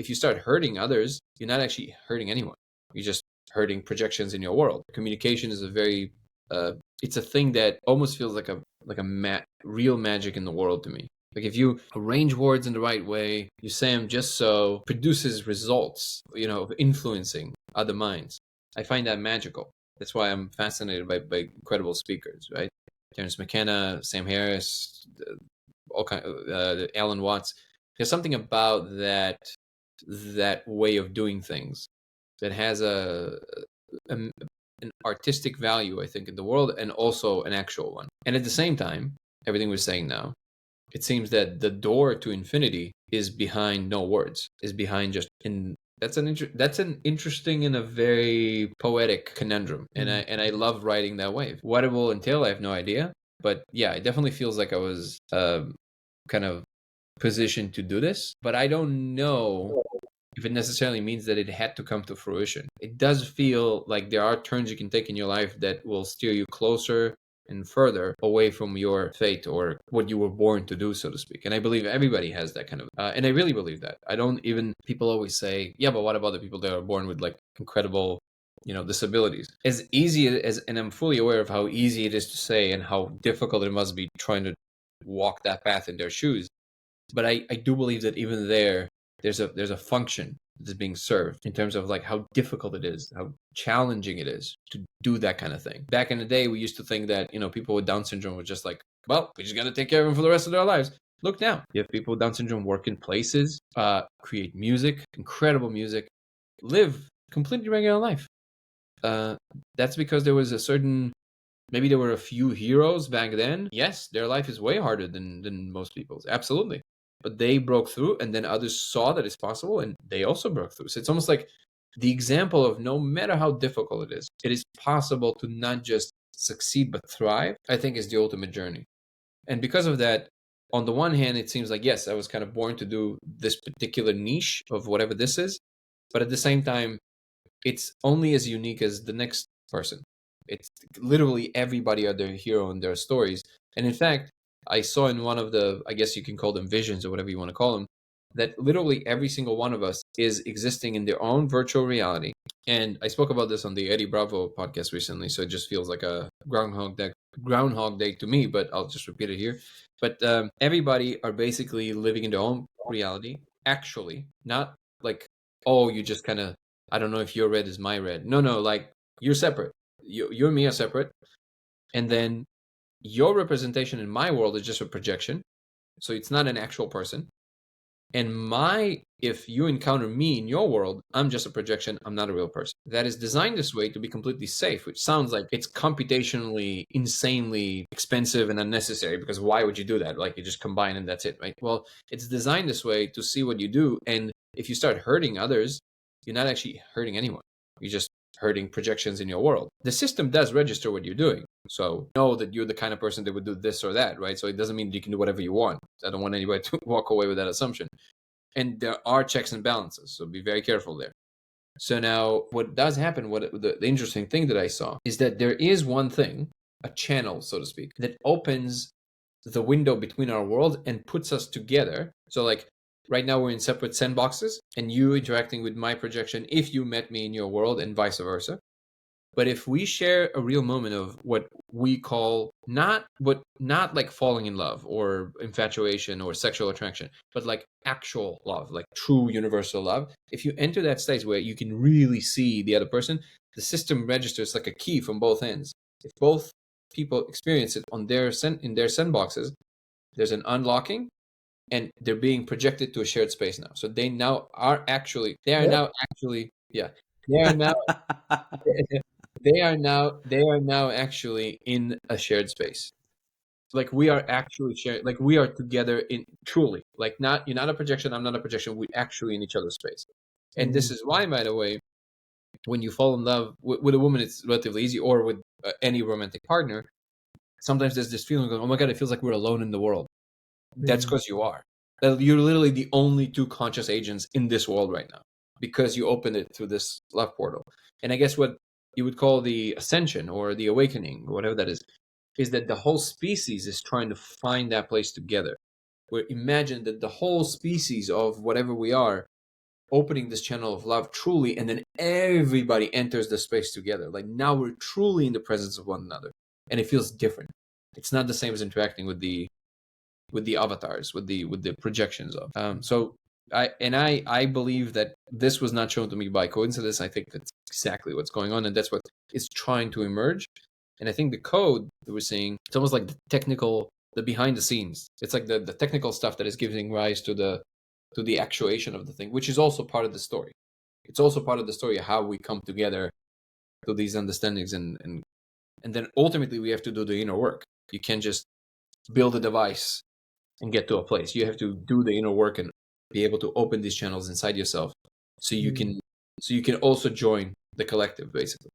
if you start hurting others, you're not actually hurting anyone. You're just hurting projections in your world. Communication is a very it's a thing that almost feels like a real magic in the world to me. Like if you arrange words in the right way, you say them just so, produces results, of influencing other minds. I find that magical. That's why I'm fascinated by incredible speakers, right? Terence McKenna, Sam Harris, all kind Alan Watts. There's something about that way of doing things that has an artistic value, I think, in the world, and also an actual one. And at the same time, everything we're saying now, it seems that the door to infinity is behind no words, is behind just in. That's an interesting and a very poetic conundrum, and I love writing that way. What it will entail, I have no idea, but yeah, it definitely feels like I was kind of positioned to do this, but I don't know if it necessarily means that it had to come to fruition. It does feel like there are turns you can take in your life that will steer you closer and further away from your fate or what you were born to do, so to speak. And I believe everybody has that kind of, and I really believe that. I don't even, people always say, yeah, but what about the people that are born with like incredible, disabilities? As easy as, and I'm fully aware of how easy it is to say and how difficult it must be trying to walk that path in their shoes. But I do believe that even there's a function that's being served in terms of like how difficult it is, how challenging it is to do that kind of thing. Back in the day, we used to think that, people with Down syndrome were just like, well, we just got to take care of them for the rest of their lives. Look now, you have people with Down syndrome work in places, create music, incredible music, live completely regular life. That's because there was maybe there were a few heroes back then. Yes, their life is way harder than most people's. Absolutely. But they broke through, and then others saw that it's possible, and they also broke through. So it's almost like the example of no matter how difficult it is possible to not just succeed but thrive, I think is the ultimate journey. And because of that, on the one hand, it seems like, yes, I was kind of born to do this particular niche of whatever this is. But at the same time, it's only as unique as the next person. It's literally everybody are their hero in their stories. And in fact, I saw in one of the, I guess you can call them visions or whatever you want to call them, that literally every single one of us is existing in their own virtual reality. And I spoke about this on the Eddie Bravo podcast recently, so it just feels like a Groundhog Day to me, but I'll just repeat it here. But everybody are basically living in their own reality, actually, not like, oh, you just kind of, I don't know if your red is my red. No, like you're separate. You and me are separate. And then your representation in my world is just a projection. So it's not an actual person. And if you encounter me in your world, I'm just a projection. I'm not a real person. That is designed this way to be completely safe, which sounds like it's computationally insanely expensive and unnecessary, because why would you do that? Like you just combine and that's it, right? Well, it's designed this way to see what you do. And if you start hurting others, you're not actually hurting anyone. You're just hurting projections in your world. The system does register what you're doing. So know that you're the kind of person that would do this or that, right? So it doesn't mean you can do whatever you want. I don't want anybody to walk away with that assumption. And there are checks and balances, so be very careful there. So now what does happen, the interesting thing that I saw is that there is one thing, a channel, so to speak, that opens the window between our world and puts us together. So like right now we're in separate sandboxes and you interacting with my projection if you met me in your world and vice versa. But if we share a real moment of what we call not like falling in love or infatuation or sexual attraction, but like actual love, like true universal love, if you enter that stage where you can really see the other person, the system registers like a key from both ends. If both people experience it in their sandboxes, there's an unlocking and they're being projected to a shared space now. So they are now actually, yeah. They are now they are now actually in a shared space. Like we are actually sharing, like we are together in truly, like not, you're not a projection, I'm not a projection, we're actually in each other's space. And this is why, by the way, when you fall in love with a woman, it's relatively easy, or with any romantic partner, sometimes there's this feeling of, oh my God, it feels like we're alone in the world. That's because you are. You're literally the only two conscious agents in this world right now, because you opened it through this love portal. And I guess what you would call the ascension or the awakening, or whatever that is that the whole species is trying to find that place together. Where imagine that the whole species of whatever we are opening this channel of love truly, and then everybody enters the space together. Like now we're truly in the presence of one another, and it feels different. It's not the same as interacting with the avatars, with the projections of. So I believe that this was not shown to me by coincidence. I think that's exactly what's going on, and that's what is trying to emerge. And I think the code that we're seeing, it's almost like the behind the scenes. It's like the technical stuff that is giving rise to the actuation of the thing, which is also part of the story. It's also part of the story of how we come together to these understandings, and then ultimately we have to do the inner work. You can't just build a device and get to a place. You have to do the inner work and be able to open these channels inside yourself, so you can also join the collective, basically.